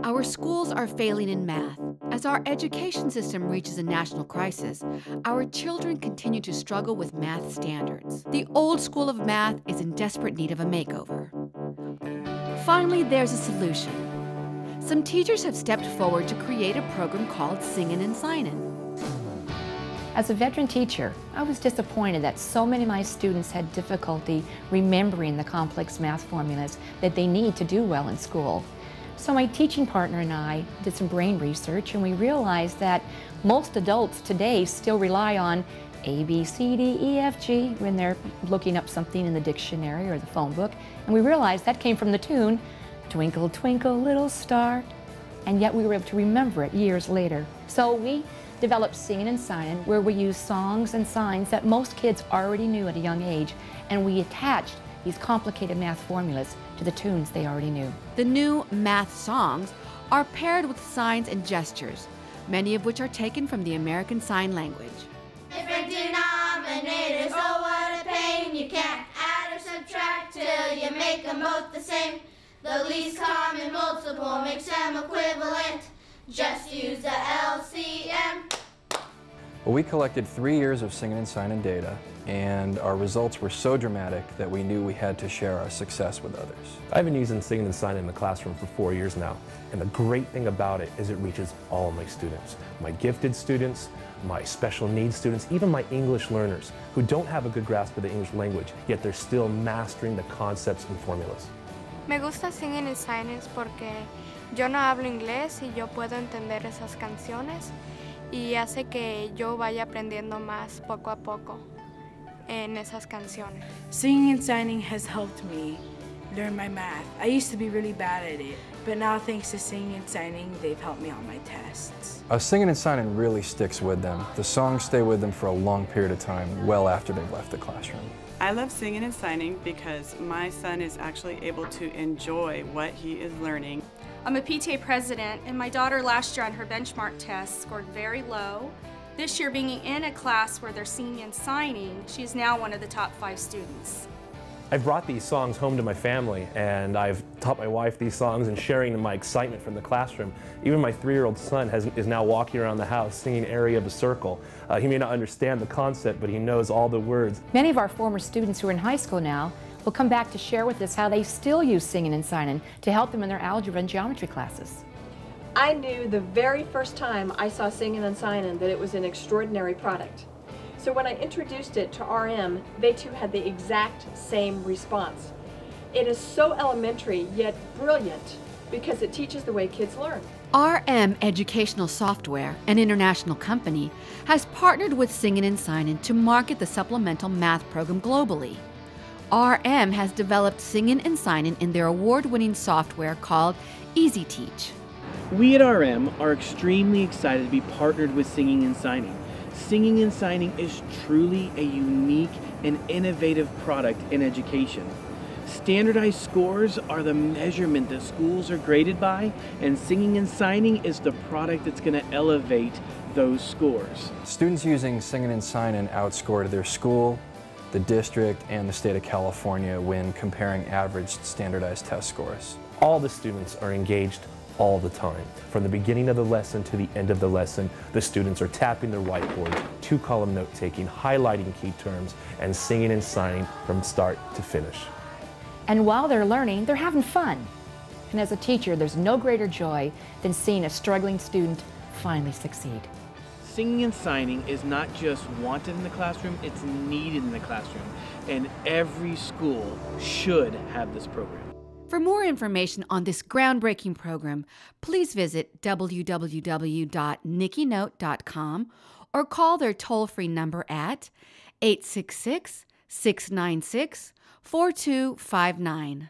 Our schools are failing in math. As our education system reaches a national crisis, our children continue to struggle with math standards. The old school of math is in desperate need of a makeover. Finally, there's a solution. Some teachers have stepped forward to create a program called Singin and Signin. As a veteran teacher, I was disappointed that so many of my students had difficulty remembering the complex math formulas that they need to do well in school. So my teaching partner and I did some brain research, and we realized that most adults today still rely on A, B, C, D, E, F, G when they're looking up something in the dictionary or the phone book. And we realized that came from the tune, Twinkle, Twinkle, Little Star. And yet we were able to remember it years later. So we developed Singin and Signin, where we use songs and signs that most kids already knew at a young age, and we attached these complicated math formulas to the tunes they already knew. The new math songs are paired with signs and gestures, many of which are taken from the American Sign Language. Different denominators, oh what a pain. You can't add or subtract till you make them both the same. The least common multiple makes them equivalent. Just use the LCM. Well, we collected 3 years of Singin and Signin data, and our results were so dramatic that we knew we had to share our success with others. I've been using Singin and Signin in the classroom for 4 years now, and the great thing about it is it reaches all my students. My gifted students, my special needs students, even my English learners who don't have a good grasp of the English language, yet they're still mastering the concepts and formulas. Me gusta Singin and Signin porque yo no hablo inglés y yo puedo entender esas canciones y hace que yo vaya aprendiendo más poco a poco en esas canciones. Singing and signing has helped me learn my math. I used to be really bad at it, but now thanks to singing and signing, they've helped me on my tests. Singin and Signin really sticks with them. The songs stay with them for a long period of time, well after they've left the classroom. I love Singin and Signing because my son is actually able to enjoy what he is learning. I'm a PTA president, and my daughter last year on her benchmark test scored very low. This year, being in a class where they're singing and signing, she's now one of the top 5 students. I've brought these songs home to my family, and I've taught my wife these songs and sharing my excitement from the classroom. Even my 3-year-old son is now walking around the house singing Area of a Circle. He may not understand the concept, but he knows all the words. Many of our former students who are in high school now will come back to share with us how they still use Singin and Signin to help them in their algebra and geometry classes. I knew the very first time I saw Singin and Signin that it was an extraordinary product. So when I introduced it to RM, they too had the exact same response. It is so elementary yet brilliant because it teaches the way kids learn. RM Educational Software, an international company, has partnered with Singin and Signin to market the supplemental math program globally. RM has developed Singin and Signin in their award-winning software called Easy Teach. We at RM are extremely excited to be partnered with Singin and Signin. Singin and Signin is truly a unique and innovative product in education. Standardized scores are the measurement that schools are graded by, and Singin and Signin is the product that's going to elevate those scores. Students using Singin and Signin outscored their school, the district, and the state of California when comparing averaged standardized test scores. All the students are engaged all the time. From the beginning of the lesson to the end of the lesson, the students are tapping their whiteboard, 2-column note-taking, highlighting key terms, and singing and signing from start to finish. And while they're learning, they're having fun. And as a teacher, there's no greater joy than seeing a struggling student finally succeed. Singing and signing is not just wanted in the classroom, it's needed in the classroom. And every school should have this program. For more information on this groundbreaking program, please visit www.nickinote.com or call their toll-free number at 866-696-4259.